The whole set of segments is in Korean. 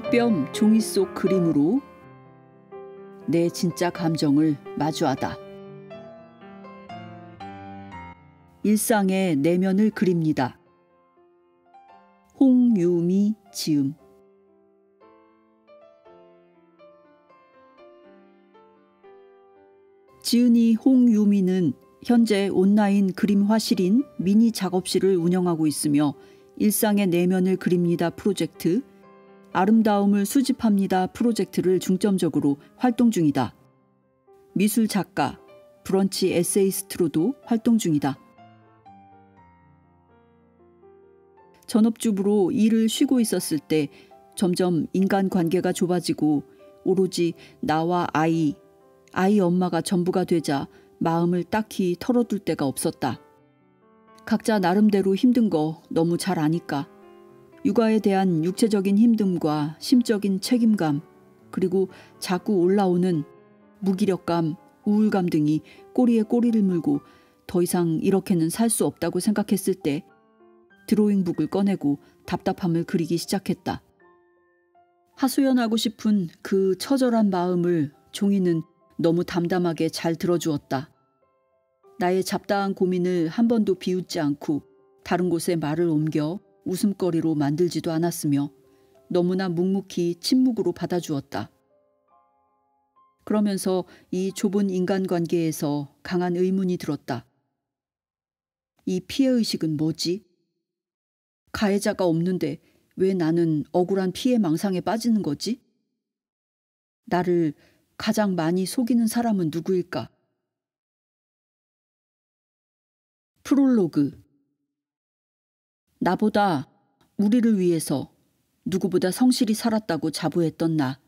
흑뼈 종이 속 그림으로 내 진짜 감정을 마주하다. 일상의 내면을 그립니다. 홍유미 지음. 지은이 홍유미는 현재 온라인 그림 화실인 미니 작업실을 운영하고 있으며 일상의 내면을 그립니다 프로젝트, 아름다움을 수집합니다 프로젝트를 중점적으로 활동 중이다. 미술 작가, 브런치 에세이스트로도 활동 중이다. 전업주부로 일을 쉬고 있었을 때 점점 인간관계가 좁아지고 오로지 나와 아이 엄마가 전부가 되자 마음을 딱히 털어둘 데가 없었다. 각자 나름대로 힘든 거 너무 잘 아니까 육아에 대한 육체적인 힘듦과 심적인 책임감, 그리고 자꾸 올라오는 무기력감, 우울감 등이 꼬리에 꼬리를 물고 더 이상 이렇게는 살 수 없다고 생각했을 때 드로잉북을 꺼내고 답답함을 그리기 시작했다. 하소연하고 싶은 그 처절한 마음을 종이는 너무 담담하게 잘 들어주었다. 나의 잡다한 고민을 한 번도 비웃지 않고 다른 곳에 말을 옮겨 웃음거리로 만들지도 않았으며 너무나 묵묵히 침묵으로 받아주었다. 그러면서 이 좁은 인간관계에서 강한 의문이 들었다. 이 피해의식은 뭐지? 가해자가 없는데 왜 나는 억울한 피해 망상에 빠지는 거지? 나를 가장 많이 속이는 사람은 누구일까? 프롤로그. 나보다 우리를 위해서 누구보다 성실히 살았다고 자부했던 나.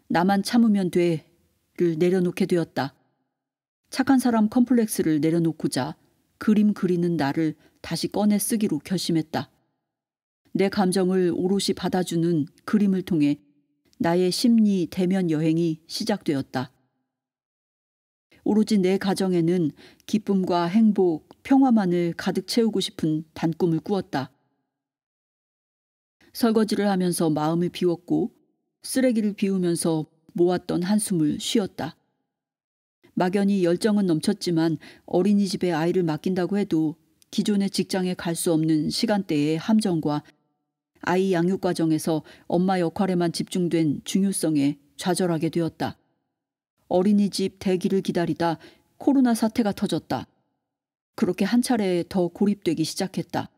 나만 참으면 돼를 내려놓게 되었다. 착한 사람 컴플렉스를 내려놓고자 그림 그리는 나를 다시 꺼내 쓰기로 결심했다. 내 감정을 오롯이 받아주는 그림을 통해 나의 심리 대면 여행이 시작되었다. 오로지 내 가정에는 기쁨과 행복, 평화만을 가득 채우고 싶은 단꿈을 꾸었다. 설거지를 하면서 마음을 비웠고 쓰레기를 비우면서 모았던 한숨을 쉬었다. 막연히 열정은 넘쳤지만 어린이집에 아이를 맡긴다고 해도 기존의 직장에 갈 수 없는 시간대의 함정과 아이 양육 과정에서 엄마 역할에만 집중된 중요성에 좌절하게 되었다. 어린이집 대기를 기다리다 코로나 사태가 터졌다. 그렇게 한 차례 더 고립되기 시작했다.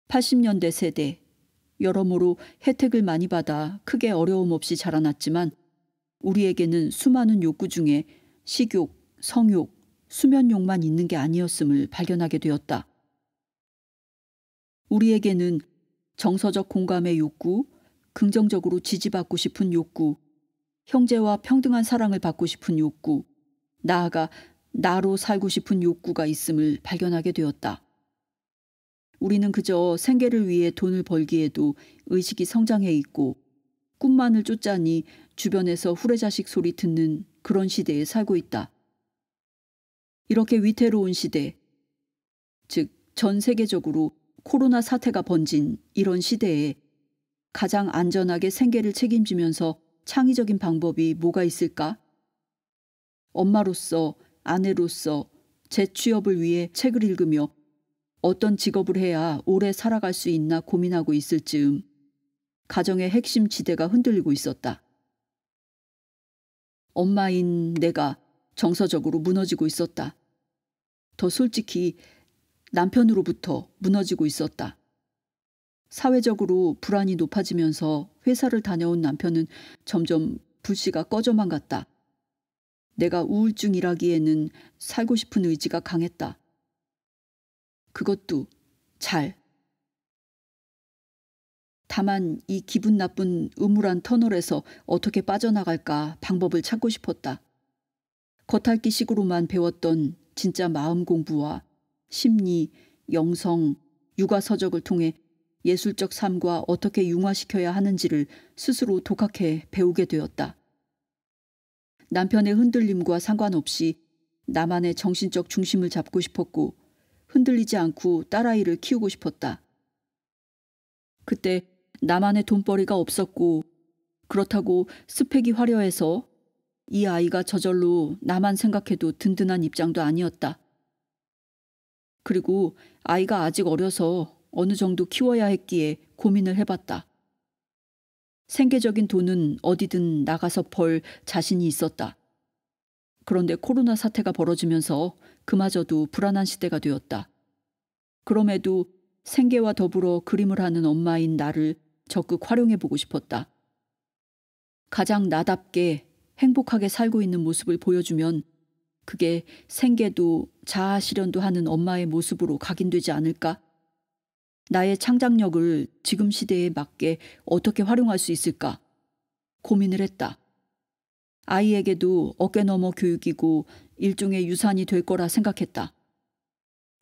80년대 세대, 여러모로 혜택을 많이 받아 크게 어려움 없이 자라났지만 우리에게는 수많은 욕구 중에 식욕, 성욕, 수면욕만 있는 게 아니었음을 발견하게 되었다. 우리에게는 정서적 공감의 욕구, 긍정적으로 지지받고 싶은 욕구, 형제와 평등한 사랑을 받고 싶은 욕구, 나아가 나로 살고 싶은 욕구가 있음을 발견하게 되었다. 우리는 그저 생계를 위해 돈을 벌기에도 의식이 성장해 있고 꿈만을 쫓자니 주변에서 후레자식 소리 듣는 그런 시대에 살고 있다. 이렇게 위태로운 시대, 즉 전 세계적으로 코로나 사태가 번진 이런 시대에 가장 안전하게 생계를 책임지면서 창의적인 방법이 뭐가 있을까? 엄마로서, 아내로서 재취업을 위해 책을 읽으며 어떤 직업을 해야 오래 살아갈 수 있나 고민하고 있을 즈음 가정의 핵심 지대가 흔들리고 있었다. 엄마인 내가 정서적으로 무너지고 있었다. 더 솔직히 남편으로부터 무너지고 있었다. 사회적으로 불안이 높아지면서 회사를 다녀온 남편은 점점 불씨가 꺼져만 갔다. 내가 우울증이라기에는 살고 싶은 의지가 강했다. 그것도 잘. 다만 이 기분 나쁜 음울한 터널에서 어떻게 빠져나갈까 방법을 찾고 싶었다. 겉핥기식으로만 배웠던 진짜 마음 공부와 심리, 영성, 육아 서적을 통해 예술적 삶과 어떻게 융화시켜야 하는지를 스스로 독학해 배우게 되었다. 남편의 흔들림과 상관없이 나만의 정신적 중심을 잡고 싶었고 흔들리지 않고 딸아이를 키우고 싶었다. 그때 나만의 돈벌이가 없었고 그렇다고 스펙이 화려해서 이 아이가 저절로 나만 생각해도 든든한 입장도 아니었다. 그리고 아이가 아직 어려서 어느 정도 키워야 했기에 고민을 해봤다. 생계적인 돈은 어디든 나가서 벌 자신이 있었다. 그런데 코로나 사태가 벌어지면서 그마저도 불안한 시대가 되었다. 그럼에도 생계와 더불어 그림을 하는 엄마인 나를 적극 활용해보고 싶었다. 가장 나답게 행복하게 살고 있는 모습을 보여주면 그게 생계도 자아 실현도 하는 엄마의 모습으로 각인되지 않을까? 나의 창작력을 지금 시대에 맞게 어떻게 활용할 수 있을까? 고민을 했다. 아이에게도 어깨너머 교육이고 일종의 유산이 될 거라 생각했다.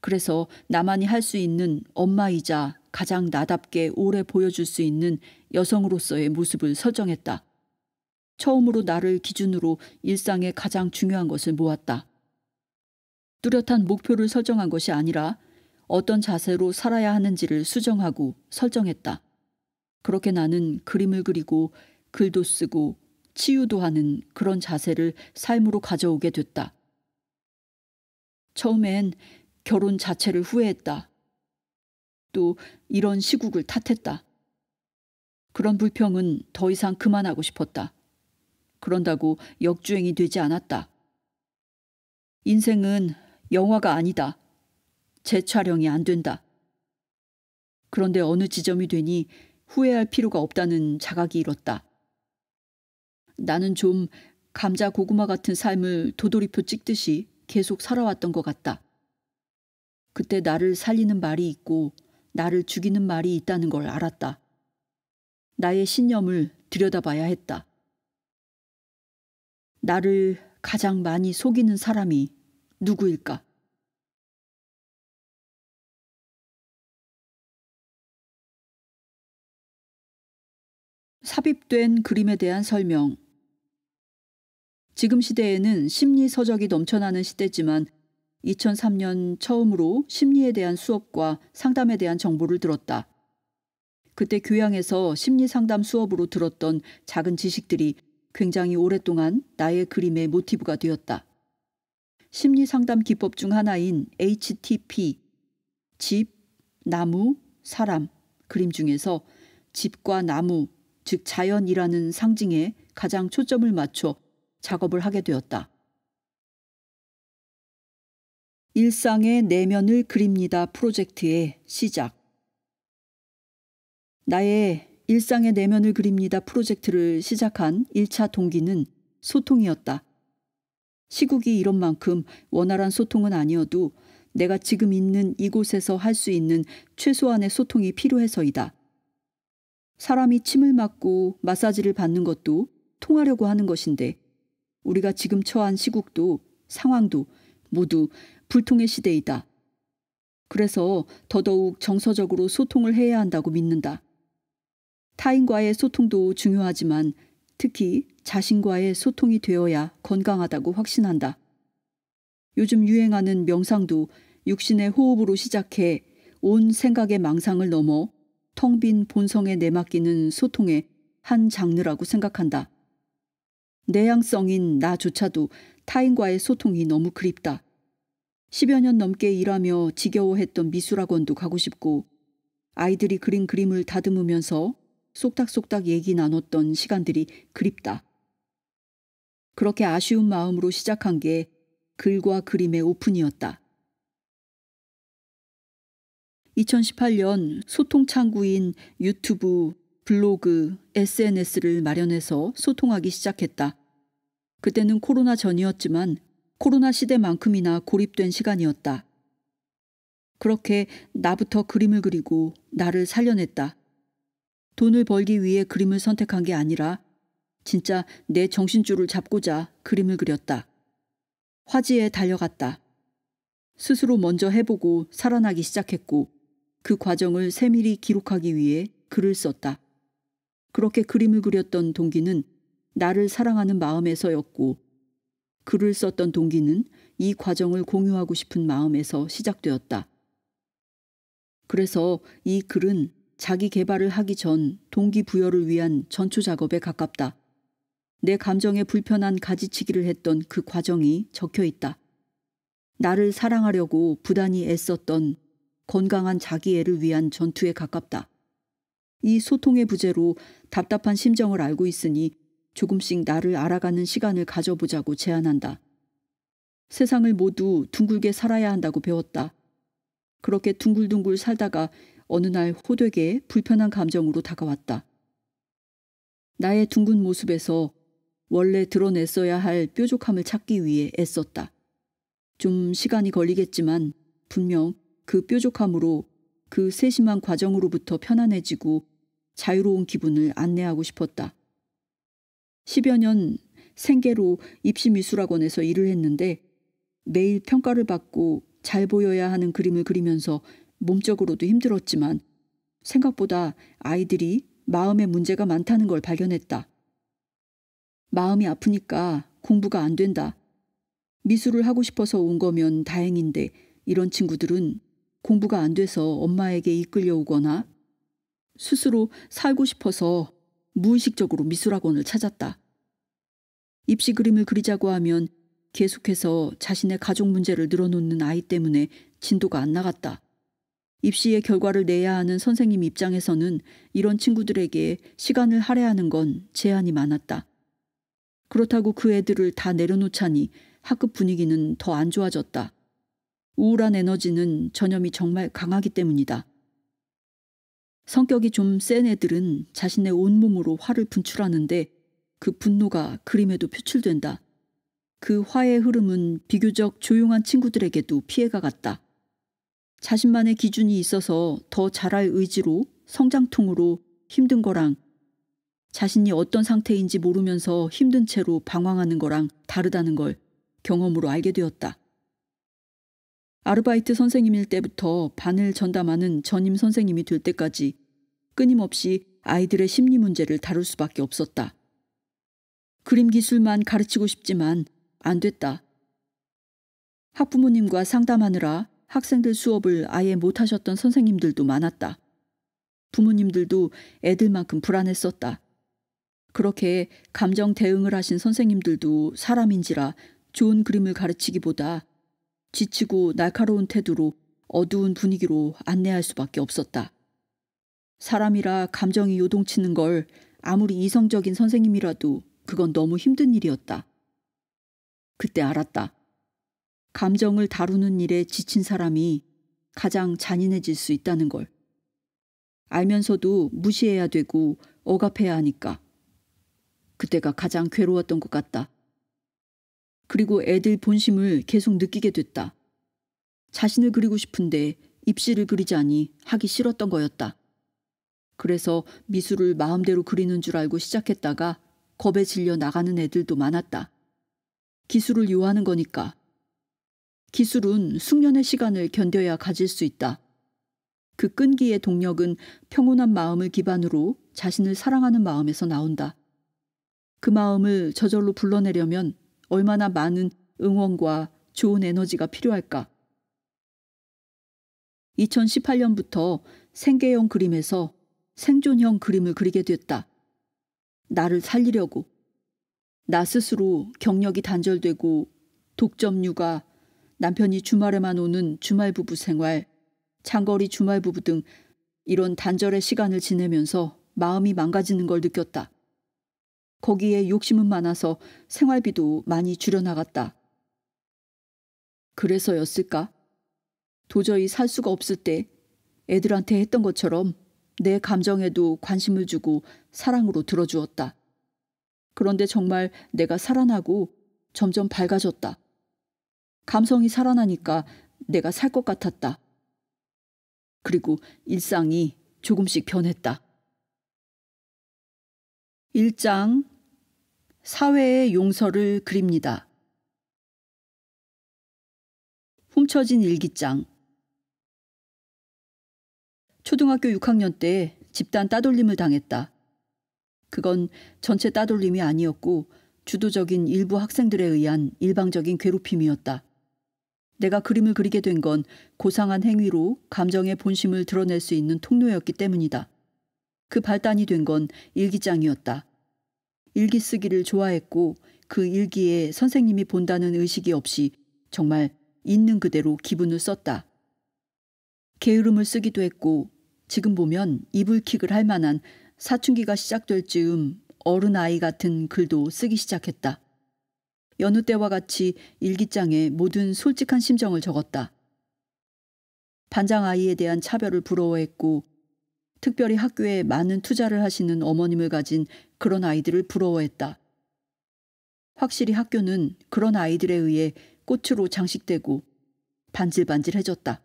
그래서 나만이 할 수 있는 엄마이자 가장 나답게 오래 보여줄 수 있는 여성으로서의 모습을 설정했다. 처음으로 나를 기준으로 일상의 가장 중요한 것을 모았다. 뚜렷한 목표를 설정한 것이 아니라 어떤 자세로 살아야 하는지를 수정하고 설정했다. 그렇게 나는 그림을 그리고 글도 쓰고 치유도 하는 그런 자세를 삶으로 가져오게 됐다. 처음엔 결혼 자체를 후회했다. 또 이런 시국을 탓했다. 그런 불평은 더 이상 그만하고 싶었다. 그런다고 역주행이 되지 않았다. 인생은 영화가 아니다. 재촬영이 안 된다. 그런데 어느 지점이 되니 후회할 필요가 없다는 자각이 일었다. 나는 좀 감자 고구마 같은 삶을 도돌이표 찍듯이 계속 살아왔던 것 같다. 그때 나를 살리는 말이 있고 나를 죽이는 말이 있다는 걸 알았다. 나의 신념을 들여다봐야 했다. 나를 가장 많이 속이는 사람이 누구일까? 삽입된 그림에 대한 설명. 지금 시대에는 심리 서적이 넘쳐나는 시대지만 2003년 처음으로 심리에 대한 수업과 상담에 대한 정보를 들었다. 그때 교양에서 심리 상담 수업으로 들었던 작은 지식들이 굉장히 오랫동안 나의 그림의 모티브가 되었다. 심리 상담 기법 중 하나인 HTP, 집, 나무, 사람 그림 중에서 집과 나무, 즉 자연이라는 상징에 가장 초점을 맞춰 작업을 하게 되었다. 일상의 내면을 그립니다 프로젝트의 시작. 나의 일상의 내면을 그립니다 프로젝트를 시작한 1차 동기는 소통이었다. 시국이 이런 만큼 원활한 소통은 아니어도 내가 지금 있는 이곳에서 할 수 있는 최소한의 소통이 필요해서이다. 사람이 침을 맞고 마사지를 받는 것도 통하려고 하는 것인데 우리가 지금 처한 시국도 상황도 모두 불통의 시대이다. 그래서 더더욱 정서적으로 소통을 해야 한다고 믿는다. 타인과의 소통도 중요하지만 특히 자신과의 소통이 되어야 건강하다고 확신한다. 요즘 유행하는 명상도 육신의 호흡으로 시작해 온 생각의 망상을 넘어 텅 빈 본성에 내맡기는 소통의 한 장르라고 생각한다. 내향성인 나조차도 타인과의 소통이 너무 그립다. 10여 년 넘게 일하며 지겨워했던 미술학원도 가고 싶고 아이들이 그린 그림을 다듬으면서 쏙닥쏙닥 얘기 나눴던 시간들이 그립다. 그렇게 아쉬운 마음으로 시작한 게 글과 그림의 오픈이었다. 2018년 소통 창구인 유튜브, 블로그, SNS를 마련해서 소통하기 시작했다. 그때는 코로나 전이었지만 코로나 시대만큼이나 고립된 시간이었다. 그렇게 나부터 그림을 그리고 나를 살려냈다. 돈을 벌기 위해 그림을 선택한 게 아니라 진짜 내 정신줄을 잡고자 그림을 그렸다. 화지에 달려갔다. 스스로 먼저 해보고 살아나기 시작했고 그 과정을 세밀히 기록하기 위해 글을 썼다. 그렇게 그림을 그렸던 동기는 나를 사랑하는 마음에서였고 글을 썼던 동기는 이 과정을 공유하고 싶은 마음에서 시작되었다. 그래서 이 글은 자기 개발을 하기 전 동기부여를 위한 전초 작업에 가깝다. 내 감정에 불편한 가지치기를 했던 그 과정이 적혀 있다. 나를 사랑하려고 부단히 애썼던 건강한 자기애를 위한 전투에 가깝다. 이 소통의 부재로 답답한 심정을 알고 있으니 조금씩 나를 알아가는 시간을 가져보자고 제안한다. 세상을 모두 둥글게 살아야 한다고 배웠다. 그렇게 둥글둥글 살다가 어느 날 호되게 불편한 감정으로 다가왔다. 나의 둥근 모습에서 원래 드러냈어야 할 뾰족함을 찾기 위해 애썼다. 좀 시간이 걸리겠지만 분명 그 뾰족함으로 그 세심한 과정으로부터 편안해지고 자유로운 기분을 안내하고 싶었다. 10여 년 생계로 입시미술학원에서 일을 했는데 매일 평가를 받고 잘 보여야 하는 그림을 그리면서 몸적으로도 힘들었지만 생각보다 아이들이 마음에 문제가 많다는 걸 발견했다. 마음이 아프니까 공부가 안 된다. 미술을 하고 싶어서 온 거면 다행인데 이런 친구들은 공부가 안 돼서 엄마에게 이끌려 오거나 스스로 살고 싶어서 무의식적으로 미술학원을 찾았다. 입시 그림을 그리자고 하면 계속해서 자신의 가족 문제를 늘어놓는 아이 때문에 진도가 안 나갔다. 입시의 결과를 내야 하는 선생님 입장에서는 이런 친구들에게 시간을 할애하는 건 제한이 많았다. 그렇다고 그 애들을 다 내려놓자니 학급 분위기는 더 안 좋아졌다. 우울한 에너지는 전염이 정말 강하기 때문이다. 성격이 좀 센 애들은 자신의 온몸으로 화를 분출하는데 그 분노가 그림에도 표출된다. 그 화의 흐름은 비교적 조용한 친구들에게도 피해가 갔다. 자신만의 기준이 있어서 더 잘할 의지로 성장통으로 힘든 거랑 자신이 어떤 상태인지 모르면서 힘든 채로 방황하는 거랑 다르다는 걸 경험으로 알게 되었다. 아르바이트 선생님일 때부터 반을 전담하는 전임 선생님이 될 때까지 끊임없이 아이들의 심리 문제를 다룰 수밖에 없었다. 그림 기술만 가르치고 싶지만 안 됐다. 학부모님과 상담하느라 학생들 수업을 아예 못하셨던 선생님들도 많았다. 부모님들도 애들만큼 불안했었다. 그렇게 감정 대응을 하신 선생님들도 사람인지라 좋은 그림을 가르치기보다 지치고 날카로운 태도로 어두운 분위기로 안내할 수밖에 없었다. 사람이라 감정이 요동치는 걸 아무리 이성적인 선생님이라도 그건 너무 힘든 일이었다. 그때 알았다. 감정을 다루는 일에 지친 사람이 가장 잔인해질 수 있다는 걸. 알면서도 무시해야 되고 억압해야 하니까. 그때가 가장 괴로웠던 것 같다. 그리고 애들 본심을 계속 느끼게 됐다. 자신을 그리고 싶은데 입시를 그리자니 하기 싫었던 거였다. 그래서 미술을 마음대로 그리는 줄 알고 시작했다가 겁에 질려 나가는 애들도 많았다. 기술을 요하는 거니까. 기술은 숙련의 시간을 견뎌야 가질 수 있다. 그 끈기의 동력은 평온한 마음을 기반으로 자신을 사랑하는 마음에서 나온다. 그 마음을 저절로 불러내려면 얼마나 많은 응원과 좋은 에너지가 필요할까. 2018년부터 생계형 그림에서 생존형 그림을 그리게 됐다. 나를 살리려고. 나 스스로 경력이 단절되고 독점 육아, 남편이 주말에만 오는 주말 부부 생활, 장거리 주말 부부 등 이런 단절의 시간을 지내면서 마음이 망가지는 걸 느꼈다. 거기에 욕심은 많아서 생활비도 많이 줄여나갔다. 그래서였을까? 도저히 살 수가 없을 때 애들한테 했던 것처럼 내 감정에도 관심을 주고 사랑으로 들어주었다. 그런데 정말 내가 살아나고 점점 밝아졌다. 감성이 살아나니까 내가 살 것 같았다. 그리고 일상이 조금씩 변했다. 1장 사회의 용서를 그립니다. 훔쳐진 일기장. 초등학교 6학년 때 집단 따돌림을 당했다. 그건 전체 따돌림이 아니었고 주도적인 일부 학생들에 의한 일방적인 괴롭힘이었다. 내가 그림을 그리게 된 건 고상한 행위로 감정의 본심을 드러낼 수 있는 통로였기 때문이다. 그 발단이 된 건 일기장이었다. 일기 쓰기를 좋아했고 그 일기에 선생님이 본다는 의식이 없이 정말 있는 그대로 기분을 썼다. 게으름을 쓰기도 했고 지금 보면 이불킥을 할 만한 사춘기가 시작될 즈음 어른아이 같은 글도 쓰기 시작했다. 여느 때와 같이 일기장에 모든 솔직한 심정을 적었다. 반장 아이에 대한 차별을 부러워했고 특별히 학교에 많은 투자를 하시는 어머님을 가진 그런 아이들을 부러워했다. 확실히 학교는 그런 아이들에 의해 꽃으로 장식되고 반질반질해졌다.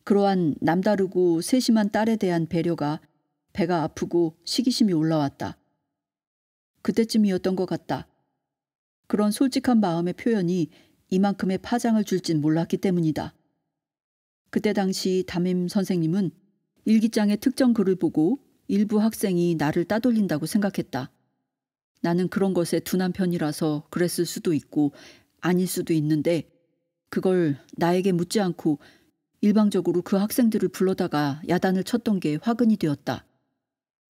그러한 남다르고 세심한 딸에 대한 배려가 배가 아프고 시기심이 올라왔다. 그때쯤이었던 것 같다. 그런 솔직한 마음의 표현이 이만큼의 파장을 줄진 몰랐기 때문이다. 그때 당시 담임 선생님은 일기장의 특정 글을 보고 일부 학생이 나를 따돌린다고 생각했다. 나는 그런 것에 둔한 편이라서 그랬을 수도 있고 아닐 수도 있는데 그걸 나에게 묻지 않고 일방적으로 그 학생들을 불러다가 야단을 쳤던 게 화근이 되었다.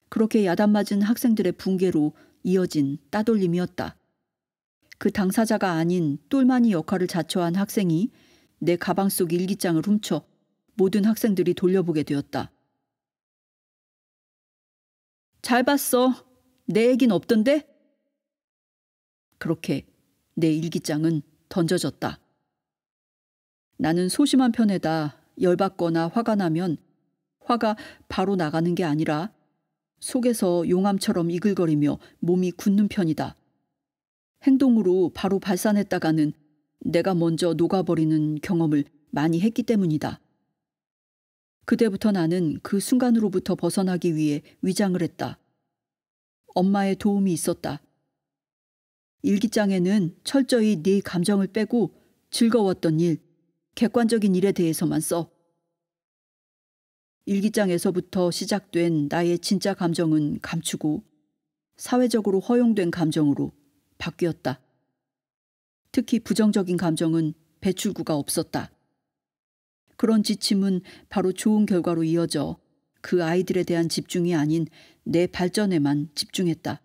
그렇게 야단 맞은 학생들의 붕괴로 이어진 따돌림이었다. 그 당사자가 아닌 똘마니 역할을 자처한 학생이 내 가방 속 일기장을 훔쳐 모든 학생들이 돌려보게 되었다. 잘 봤어. 내 얘긴 없던데? 그렇게 내 일기장은 던져졌다. 나는 소심한 편에다 열받거나 화가 나면 화가 바로 나가는 게 아니라 속에서 용암처럼 이글거리며 몸이 굳는 편이다. 행동으로 바로 발산했다가는 내가 먼저 녹아버리는 경험을 많이 했기 때문이다. 그때부터 나는 그 순간으로부터 벗어나기 위해 위장을 했다. 엄마의 도움이 있었다. 일기장에는 철저히 네 감정을 빼고 즐거웠던 일, 객관적인 일에 대해서만 써. 일기장에서부터 시작된 나의 진짜 감정은 감추고 사회적으로 허용된 감정으로 바뀌었다. 특히 부정적인 감정은 배출구가 없었다. 그런 지침은 바로 좋은 결과로 이어져 그 아이들에 대한 집중이 아닌 내 발전에만 집중했다.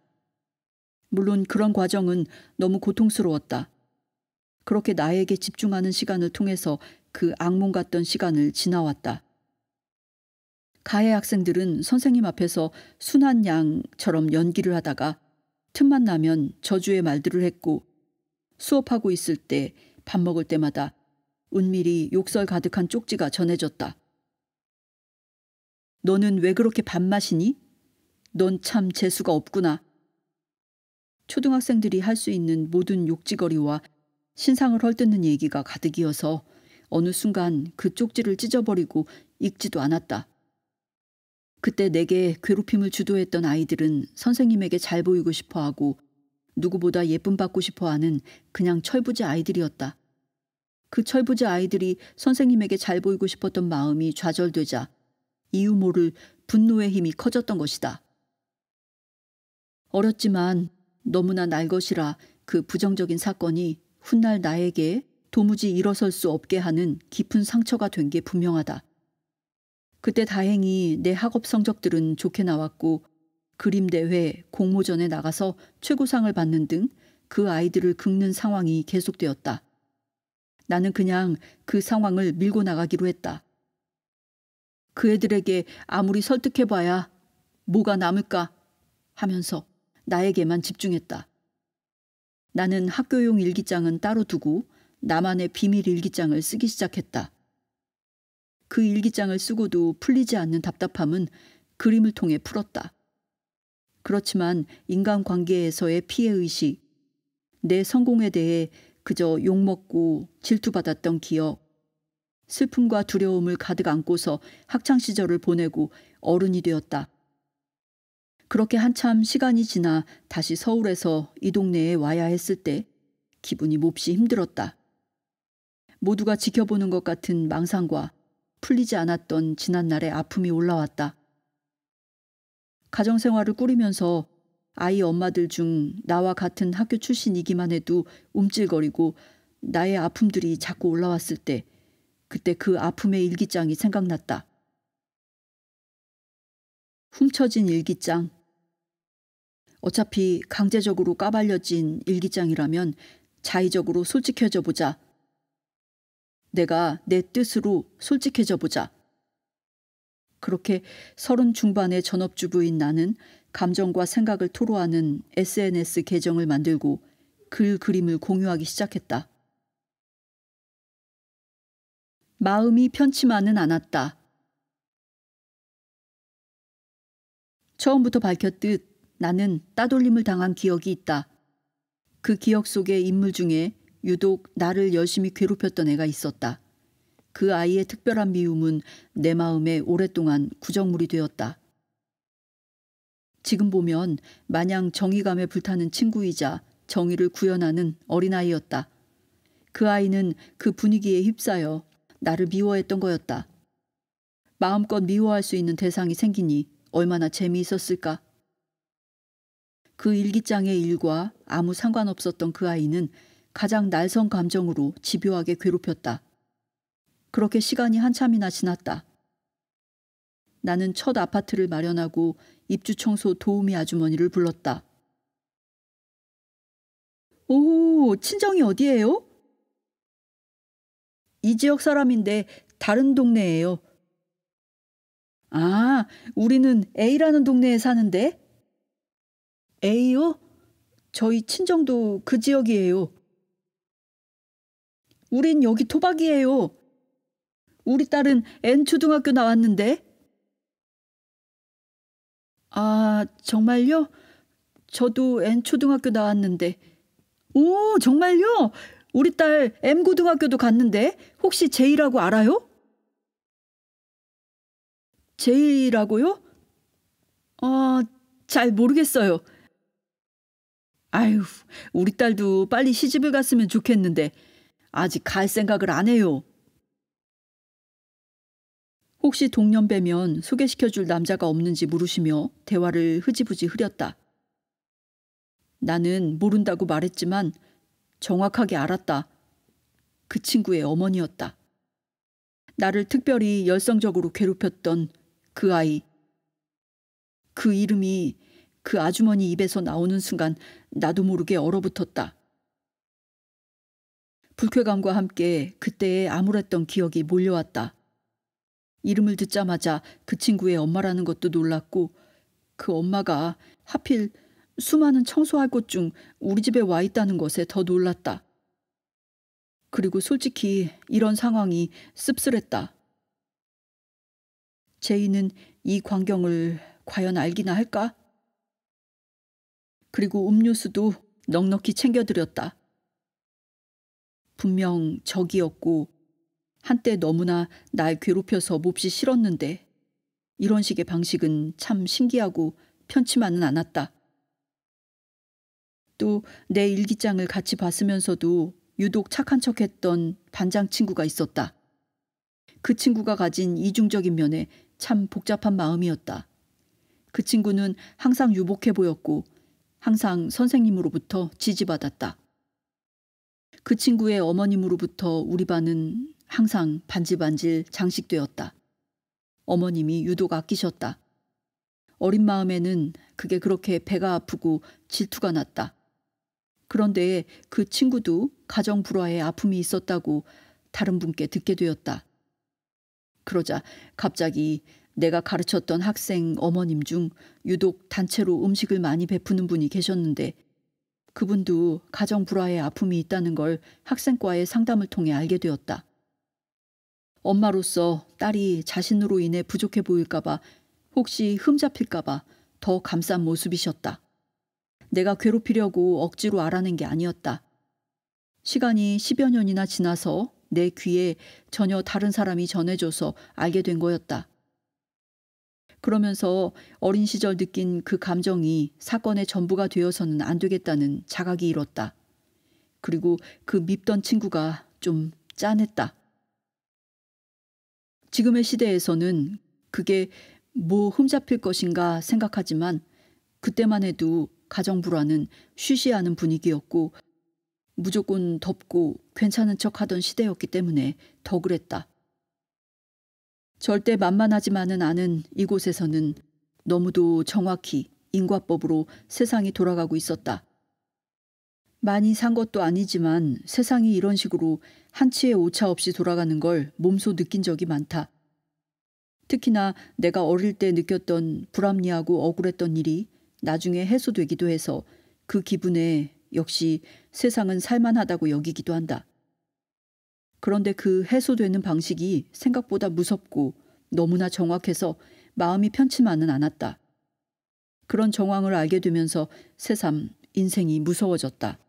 물론 그런 과정은 너무 고통스러웠다. 그렇게 나에게 집중하는 시간을 통해서 그 악몽 같던 시간을 지나왔다. 가해 학생들은 선생님 앞에서 순한 양처럼 연기를 하다가 틈만 나면 저주의 말들을 했고 수업하고 있을 때 밥 먹을 때마다 은밀히 욕설 가득한 쪽지가 전해졌다. 너는 왜 그렇게 밥 마시니? 넌 참 재수가 없구나. 초등학생들이 할 수 있는 모든 욕지거리와 신상을 헐뜯는 얘기가 가득이어서 어느 순간 그 쪽지를 찢어버리고 읽지도 않았다. 그때 내게 괴롭힘을 주도했던 아이들은 선생님에게 잘 보이고 싶어하고 누구보다 예쁨 받고 싶어하는 그냥 철부지 아이들이었다. 그 철부지 아이들이 선생님에게 잘 보이고 싶었던 마음이 좌절되자 이유 모를 분노의 힘이 커졌던 것이다. 어렸지만 너무나 날 것이라 그 부정적인 사건이 훗날 나에게 도무지 일어설 수 없게 하는 깊은 상처가 된 게 분명하다. 그때 다행히 내 학업 성적들은 좋게 나왔고 그림대회, 공모전에 나가서 최고상을 받는 등 그 아이들을 긁는 상황이 계속되었다. 나는 그냥 그 상황을 밀고 나가기로 했다. 그 애들에게 아무리 설득해봐야 뭐가 남을까 하면서 나에게만 집중했다. 나는 학교용 일기장은 따로 두고 나만의 비밀 일기장을 쓰기 시작했다. 그 일기장을 쓰고도 풀리지 않는 답답함은 그림을 통해 풀었다. 그렇지만 인간관계에서의 피해의식, 내 성공에 대해 그저 욕먹고 질투받았던 기억, 슬픔과 두려움을 가득 안고서 학창시절을 보내고 어른이 되었다. 그렇게 한참 시간이 지나 다시 서울에서 이 동네에 와야 했을 때 기분이 몹시 힘들었다. 모두가 지켜보는 것 같은 망상과 풀리지 않았던 지난날의 아픔이 올라왔다. 가정생활을 꾸리면서 아이 엄마들 중 나와 같은 학교 출신이기만 해도 움찔거리고 나의 아픔들이 자꾸 올라왔을 때 그때 그 아픔의 일기장이 생각났다. 훔쳐진 일기장. 어차피 강제적으로 까발려진 일기장이라면 자의적으로 솔직해져 보자. 내가 내 뜻으로 솔직해져 보자. 그렇게 30 중반의 전업주부인 나는 감정과 생각을 토로하는 SNS 계정을 만들고 글 그림을 공유하기 시작했다. 마음이 편치만은 않았다. 처음부터 밝혔듯 나는 따돌림을 당한 기억이 있다. 그 기억 속의 인물 중에 유독 나를 열심히 괴롭혔던 애가 있었다. 그 아이의 특별한 미움은 내 마음에 오랫동안 구정물이 되었다. 지금 보면 마냥 정의감에 불타는 친구이자 정의를 구현하는 어린아이였다. 그 아이는 그 분위기에 휩싸여 나를 미워했던 거였다. 마음껏 미워할 수 있는 대상이 생기니 얼마나 재미있었을까. 그 일기장의 일과 아무 상관없었던 그 아이는 가장 날선 감정으로 집요하게 괴롭혔다. 그렇게 시간이 한참이나 지났다. 나는 첫 아파트를 마련하고 입주 청소 도우미 아주머니를 불렀다. 오, 친정이 어디예요? 이 지역 사람인데 다른 동네예요. 아, 우리는 A라는 동네에 사는데. A요? 저희 친정도 그 지역이에요. 우린 여기 토박이에요. 우리 딸은 N초등학교 나왔는데. 아, 정말요? 저도 N초등학교 나왔는데. 오, 정말요? 우리 딸 M고등학교도 갔는데 혹시 제이라고 알아요? 제이라고요? 잘 모르겠어요. 아유, 우리 딸도 빨리 시집을 갔으면 좋겠는데 아직 갈 생각을 안 해요. 혹시 동년배면 소개시켜줄 남자가 없는지 물으시며 대화를 흐지부지 흐렸다. 나는 모른다고 말했지만 정확하게 알았다. 그 친구의 어머니였다. 나를 특별히 열성적으로 괴롭혔던 그 아이. 그 이름이 그 아주머니 입에서 나오는 순간 나도 모르게 얼어붙었다. 불쾌감과 함께 그때의 암울했던 기억이 몰려왔다. 이름을 듣자마자 그 친구의 엄마라는 것도 놀랐고 그 엄마가 하필 수많은 청소할 곳 중 우리 집에 와 있다는 것에 더 놀랐다. 그리고 솔직히 이런 상황이 씁쓸했다. 제이는 이 광경을 과연 알기나 할까? 그리고 음료수도 넉넉히 챙겨드렸다. 분명 적이었고 한때 너무나 날 괴롭혀서 몹시 싫었는데 이런 식의 방식은 참 신기하고 편치만은 않았다. 또 내 일기장을 같이 봤으면서도 유독 착한 척했던 반장 친구가 있었다. 그 친구가 가진 이중적인 면에 참 복잡한 마음이었다. 그 친구는 항상 유복해 보였고 항상 선생님으로부터 지지받았다. 그 친구의 어머님으로부터 우리 반은 항상 반질반질 장식되었다. 어머님이 유독 아끼셨다. 어린 마음에는 그게 그렇게 배가 아프고 질투가 났다. 그런데 그 친구도 가정 불화에 아픔이 있었다고 다른 분께 듣게 되었다. 그러자 갑자기 내가 가르쳤던 학생 어머님 중 유독 단체로 음식을 많이 베푸는 분이 계셨는데 그분도 가정 불화에 아픔이 있다는 걸 학생과의 상담을 통해 알게 되었다. 엄마로서 딸이 자신으로 인해 부족해 보일까봐 혹시 흠잡힐까봐 더 감싼 모습이셨다. 내가 괴롭히려고 억지로 알아낸 게 아니었다. 시간이 10여 년이나 지나서 내 귀에 전혀 다른 사람이 전해줘서 알게 된 거였다. 그러면서 어린 시절 느낀 그 감정이 사건의 전부가 되어서는 안 되겠다는 자각이 일었다. 그리고 그 밉던 친구가 좀 짠했다. 지금의 시대에서는 그게 뭐 흠잡힐 것인가 생각하지만 그때만 해도 가정 불화는 쉬쉬하는 분위기였고 무조건 덮고 괜찮은 척 하던 시대였기 때문에 더 그랬다. 절대 만만하지만은 않은 이곳에서는 너무도 정확히 인과법으로 세상이 돌아가고 있었다. 많이 산 것도 아니지만 세상이 이런 식으로 한치의 오차 없이 돌아가는 걸 몸소 느낀 적이 많다. 특히나 내가 어릴 때 느꼈던 불합리하고 억울했던 일이 나중에 해소되기도 해서 그 기분에 역시 세상은 살만하다고 여기기도 한다. 그런데 그 해소되는 방식이 생각보다 무섭고 너무나 정확해서 마음이 편치만은 않았다. 그런 정황을 알게 되면서 새삼 인생이 무서워졌다.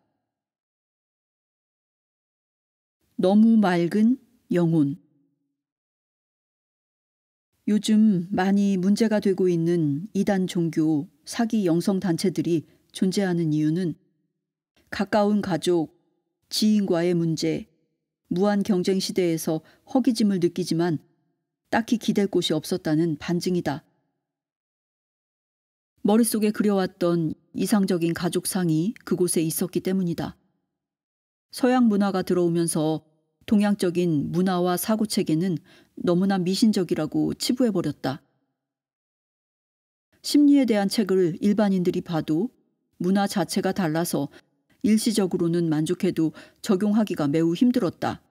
너무 맑은 영혼. 요즘 많이 문제가 되고 있는 이단 종교, 사기 영성 단체들이 존재하는 이유는 가까운 가족, 지인과의 문제, 무한 경쟁 시대에서 허기짐을 느끼지만 딱히 기댈 곳이 없었다는 반증이다. 머릿속에 그려왔던 이상적인 가족상이 그곳에 있었기 때문이다. 서양 문화가 들어오면서 동양적인 문화와 사고체계는 너무나 미신적이라고 치부해버렸다. 심리에 대한 책을 일반인들이 봐도 문화 자체가 달라서 일시적으로는 만족해도 적용하기가 매우 힘들었다.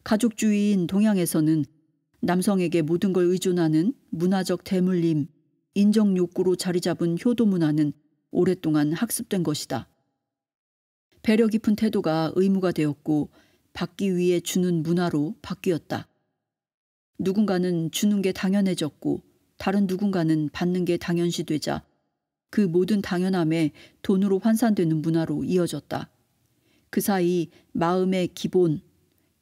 가족주의인 동양에서는 남성에게 모든 걸 의존하는 문화적 대물림, 인정 욕구로 자리 잡은 효도 문화는 오랫동안 학습된 것이다. 배려 깊은 태도가 의무가 되었고 받기 위해 주는 문화로 바뀌었다. 누군가는 주는 게 당연해졌고 다른 누군가는 받는 게 당연시되자 그 모든 당연함에 돈으로 환산되는 문화로 이어졌다. 그 사이 마음의 기본,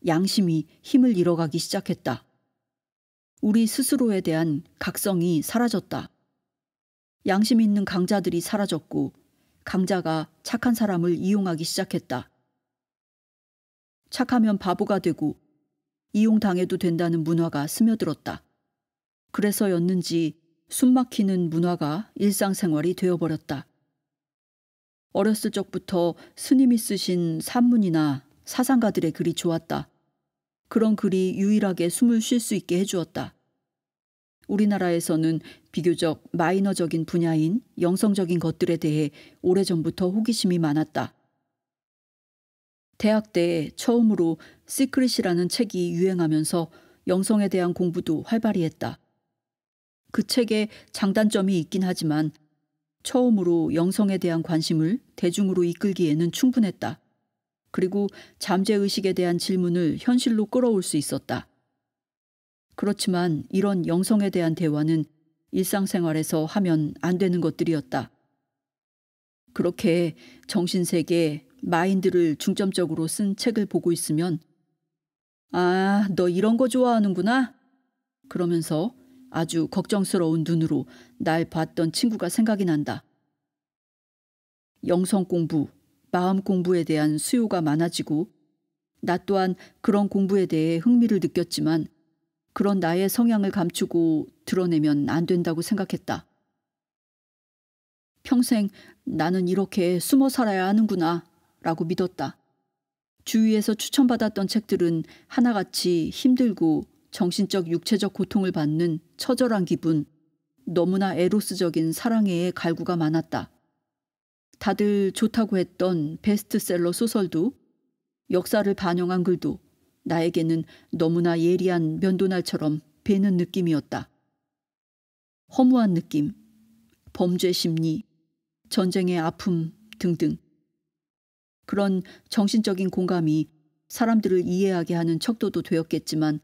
양심이 힘을 잃어가기 시작했다. 우리 스스로에 대한 각성이 사라졌다. 양심 있는 강자들이 사라졌고 강자가 착한 사람을 이용하기 시작했다. 착하면 바보가 되고 이용당해도 된다는 문화가 스며들었다. 그래서였는지 숨막히는 문화가 일상생활이 되어버렸다. 어렸을 적부터 스님이 쓰신 산문이나 사상가들의 글이 좋았다. 그런 글이 유일하게 숨을 쉴 수 있게 해주었다. 우리나라에서는 비교적 마이너적인 분야인 영성적인 것들에 대해 오래전부터 호기심이 많았다. 대학 때 처음으로 시크릿이라는 책이 유행하면서 영성에 대한 공부도 활발히 했다. 그 책에 장단점이 있긴 하지만 처음으로 영성에 대한 관심을 대중으로 이끌기에는 충분했다. 그리고 잠재의식에 대한 질문을 현실로 끌어올 수 있었다. 그렇지만 이런 영성에 대한 대화는 일상생활에서 하면 안 되는 것들이었다. 그렇게 정신세계, 마인드를 중점적으로 쓴 책을 보고 있으면 아, 너 이런 거 좋아하는구나? 그러면서 아주 걱정스러운 눈으로 날 봤던 친구가 생각이 난다. 영성 공부, 마음 공부에 대한 수요가 많아지고 나 또한 그런 공부에 대해 흥미를 느꼈지만 그런 나의 성향을 감추고 드러내면 안 된다고 생각했다. 평생 나는 이렇게 숨어 살아야 하는구나 라고 믿었다. 주위에서 추천받았던 책들은 하나같이 힘들고 정신적 육체적 고통을 받는 처절한 기분, 너무나 에로스적인 사랑해의 갈구가 많았다. 다들 좋다고 했던 베스트셀러 소설도 역사를 반영한 글도 나에게는 너무나 예리한 면도날처럼 베는 느낌이었다. 허무한 느낌, 범죄 심리, 전쟁의 아픔 등등. 그런 정신적인 공감이 사람들을 이해하게 하는 척도도 되었겠지만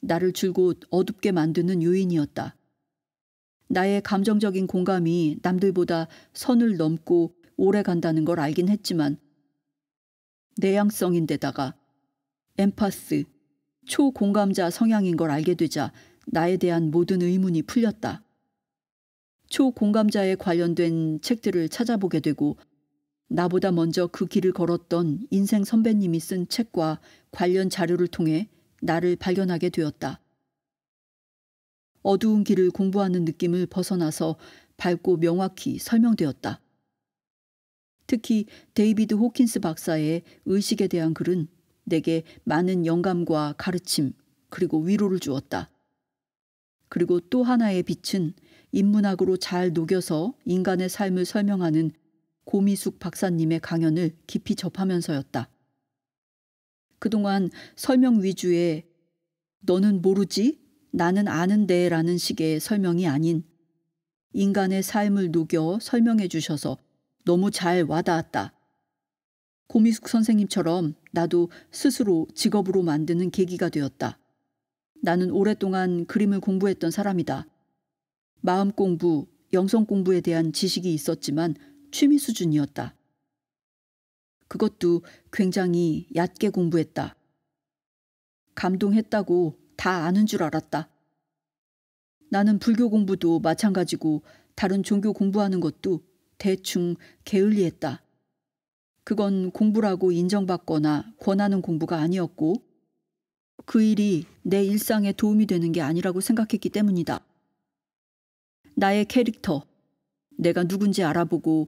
나를 줄곧 어둡게 만드는 요인이었다. 나의 감정적인 공감이 남들보다 선을 넘고 오래 간다는 걸 알긴 했지만 내향성인데다가 엠파스, 초공감자 성향인 걸 알게 되자 나에 대한 모든 의문이 풀렸다. 초공감자에 관련된 책들을 찾아보게 되고 나보다 먼저 그 길을 걸었던 인생 선배님이 쓴 책과 관련 자료를 통해 나를 발견하게 되었다. 어두운 길을 공부하는 느낌을 벗어나서 밝고 명확히 설명되었다. 특히 데이비드 호킨스 박사의 의식에 대한 글은 내게 많은 영감과 가르침 그리고 위로를 주었다. 그리고 또 하나의 빛은 인문학으로 잘 녹여서 인간의 삶을 설명하는 고미숙 박사님의 강연을 깊이 접하면서였다. 그동안 설명 위주의 너는 모르지? 나는 아는데 라는 식의 설명이 아닌 인간의 삶을 녹여 설명해 주셔서 너무 잘 와닿았다. 고미숙 선생님처럼 나도 스스로 직업으로 만드는 계기가 되었다. 나는 오랫동안 그림을 공부했던 사람이다. 마음 공부, 영성 공부에 대한 지식이 있었지만 취미 수준이었다. 그것도 굉장히 얕게 공부했다. 감동했다고 다 아는 줄 알았다. 나는 불교 공부도 마찬가지고 다른 종교 공부하는 것도 대충 게을리했다. 그건 공부라고 인정받거나 권하는 공부가 아니었고 그 일이 내 일상에 도움이 되는 게 아니라고 생각했기 때문이다. 나의 캐릭터, 내가 누군지 알아보고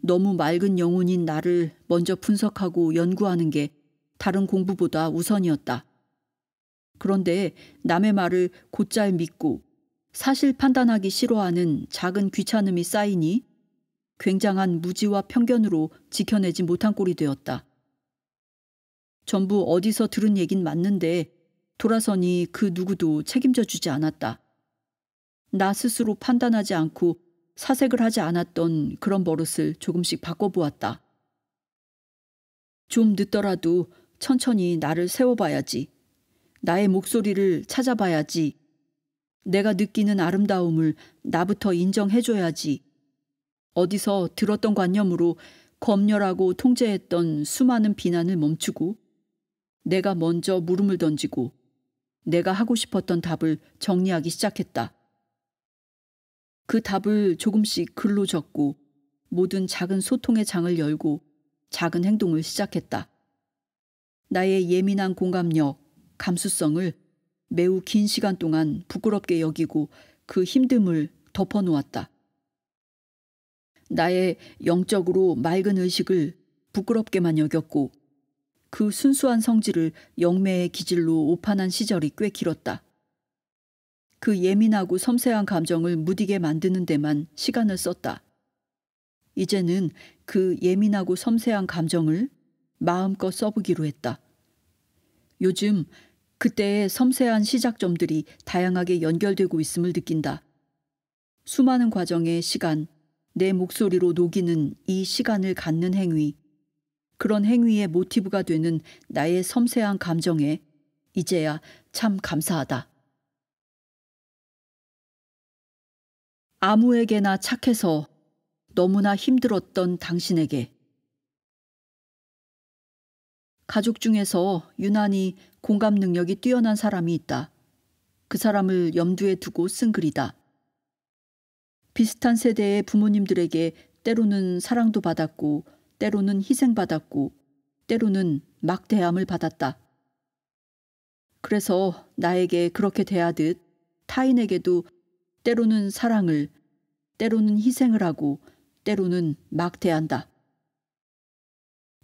너무 맑은 영혼인 나를 먼저 분석하고 연구하는 게 다른 공부보다 우선이었다. 그런데 남의 말을 곧잘 믿고 사실 판단하기 싫어하는 작은 귀찮음이 쌓이니 굉장한 무지와 편견으로 지켜내지 못한 꼴이 되었다. 전부 어디서 들은 얘긴 맞는데 돌아서니 그 누구도 책임져 주지 않았다. 나 스스로 판단하지 않고 사색을 하지 않았던 그런 버릇을 조금씩 바꿔보았다. 좀 늦더라도 천천히 나를 세워봐야지. 나의 목소리를 찾아봐야지. 내가 느끼는 아름다움을 나부터 인정해줘야지. 어디서 들었던 관념으로 검열하고 통제했던 수많은 비난을 멈추고 내가 먼저 물음을 던지고 내가 하고 싶었던 답을 정리하기 시작했다. 그 답을 조금씩 글로 적고 모든 작은 소통의 장을 열고 작은 행동을 시작했다. 나의 예민한 공감력, 감수성을 매우 긴 시간 동안 부끄럽게 여기고 그 힘듦을 덮어놓았다. 나의 영적으로 맑은 의식을 부끄럽게만 여겼고 그 순수한 성질을 영매의 기질로 오판한 시절이 꽤 길었다. 그 예민하고 섬세한 감정을 무디게 만드는 데만 시간을 썼다. 이제는 그 예민하고 섬세한 감정을 마음껏 써보기로 했다. 요즘 그때의 섬세한 시작점들이 다양하게 연결되고 있음을 느낀다. 수많은 과정의 시간, 내 목소리로 녹이는 이 시간을 갖는 행위, 그런 행위의 모티브가 되는 나의 섬세한 감정에 이제야 참 감사하다. 아무에게나 착해서 너무나 힘들었던 당신에게. 가족 중에서 유난히 공감 능력이 뛰어난 사람이 있다. 그 사람을 염두에 두고 쓴 글이다. 비슷한 세대의 부모님들에게 때로는 사랑도 받았고 때로는 희생받았고 때로는 막대함을 받았다. 그래서 나에게 그렇게 대하듯 타인에게도 때로는 사랑을, 때로는 희생을 하고 때로는 막대한다.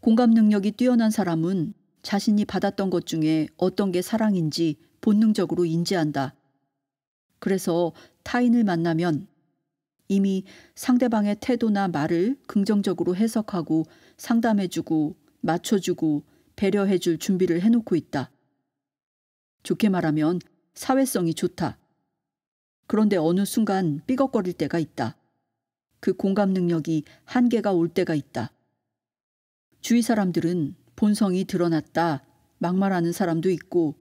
공감 능력이 뛰어난 사람은 자신이 받았던 것 중에 어떤 게 사랑인지 본능적으로 인지한다. 그래서 타인을 만나면 이미 상대방의 태도나 말을 긍정적으로 해석하고 상담해주고 맞춰주고 배려해줄 준비를 해놓고 있다. 좋게 말하면 사회성이 좋다. 그런데 어느 순간 삐걱거릴 때가 있다. 그 공감 능력이 한계가 올 때가 있다. 주위 사람들은 본성이 드러났다 막말하는 사람도 있고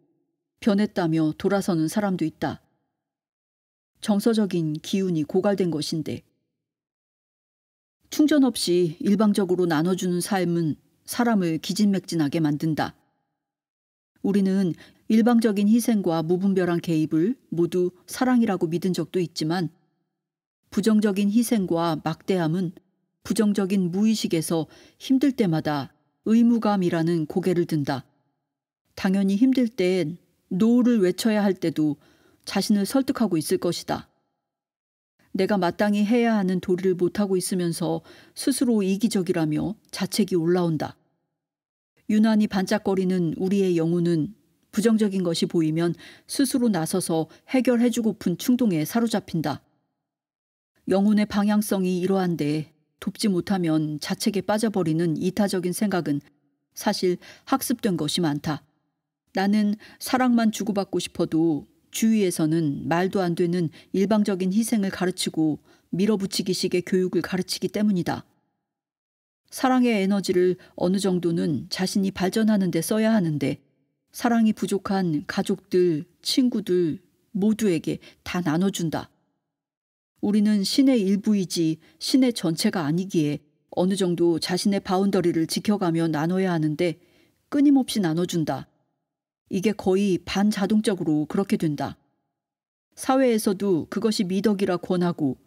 변했다며 돌아서는 사람도 있다. 정서적인 기운이 고갈된 것인데 충전 없이 일방적으로 나눠주는 삶은 사람을 기진맥진하게 만든다. 우리는 일방적인 희생과 무분별한 개입을 모두 사랑이라고 믿은 적도 있지만 부정적인 희생과 막대함은 부정적인 무의식에서 힘들 때마다 의무감이라는 고개를 든다. 당연히 힘들 땐 노를 외쳐야 할 때도 자신을 설득하고 있을 것이다. 내가 마땅히 해야 하는 도리를 못하고 있으면서 스스로 이기적이라며 자책이 올라온다. 유난히 반짝거리는 우리의 영혼은 부정적인 것이 보이면 스스로 나서서 해결해주고픈 충동에 사로잡힌다. 영혼의 방향성이 이러한데 돕지 못하면 자책에 빠져버리는 이타적인 생각은 사실 학습된 것이 많다. 나는 사랑만 주고받고 싶어도 주위에서는 말도 안 되는 일방적인 희생을 가르치고 밀어붙이기식의 교육을 가르치기 때문이다. 사랑의 에너지를 어느 정도는 자신이 발전하는 데 써야 하는데 사랑이 부족한 가족들, 친구들 모두에게 다 나눠준다. 우리는 신의 일부이지 신의 전체가 아니기에 어느 정도 자신의 바운더리를 지켜가며 나눠야 하는데 끊임없이 나눠준다. 이게 거의 반자동적으로 그렇게 된다. 사회에서도 그것이 미덕이라 권하고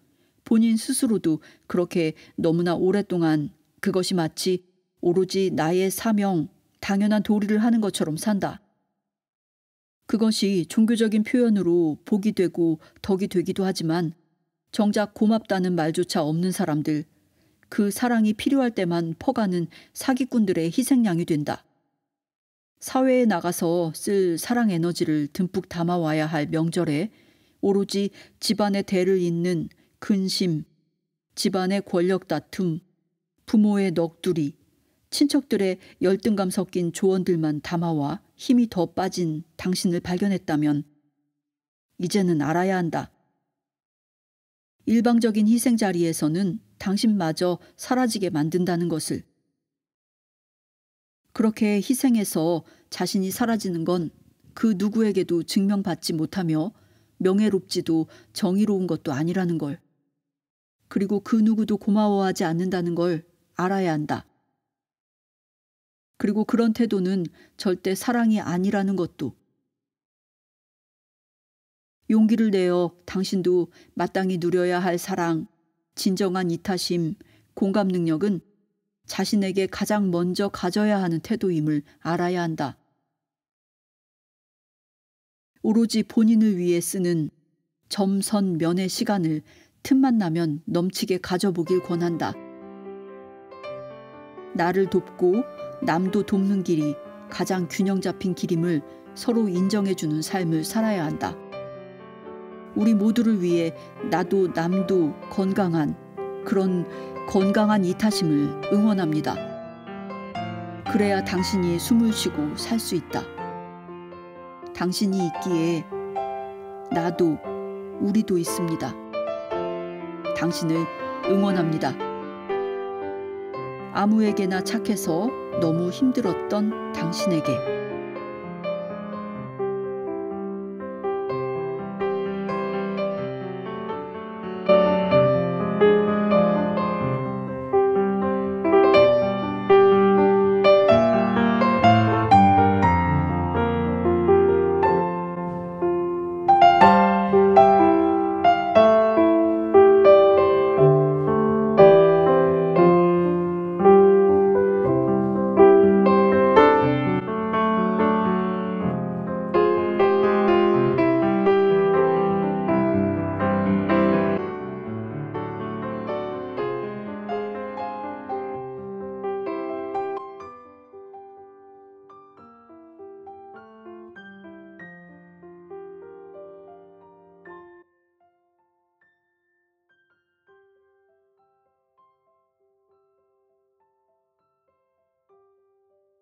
본인 스스로도 그렇게 너무나 오랫동안 그것이 마치 오로지 나의 사명, 당연한 도리를 하는 것처럼 산다. 그것이 종교적인 표현으로 복이 되고 덕이 되기도 하지만 정작 고맙다는 말조차 없는 사람들, 그 사랑이 필요할 때만 퍼가는 사기꾼들의 희생양이 된다. 사회에 나가서 쓸 사랑 에너지를 듬뿍 담아와야 할 명절에 오로지 집안의 대를 잇는 근심, 집안의 권력 다툼, 부모의 넋두리, 친척들의 열등감 섞인 조언들만 담아와 힘이 더 빠진 당신을 발견했다면 이제는 알아야 한다. 일방적인 희생 자리에서는 당신마저 사라지게 만든다는 것을. 그렇게 희생해서 자신이 사라지는 건 그 누구에게도 증명받지 못하며 명예롭지도 정의로운 것도 아니라는 걸. 그리고 그 누구도 고마워하지 않는다는 걸 알아야 한다. 그리고 그런 태도는 절대 사랑이 아니라는 것도. 용기를 내어 당신도 마땅히 누려야 할 사랑, 진정한 이타심, 공감 능력은 자신에게 가장 먼저 가져야 하는 태도임을 알아야 한다. 오로지 본인을 위해 쓰는 점선 면의 시간을 틈만 나면 넘치게 가져보길 권한다. 나를 돕고 남도 돕는 길이 가장 균형 잡힌 길임을 서로 인정해주는 삶을 살아야 한다. 우리 모두를 위해 나도 남도 건강한 그런 건강한 이타심을 응원합니다. 그래야 당신이 숨을 쉬고 살 수 있다. 당신이 있기에 나도 우리도 있습니다. 당신을 응원합니다. 아무에게나 착해서 너무 힘들었던 당신에게.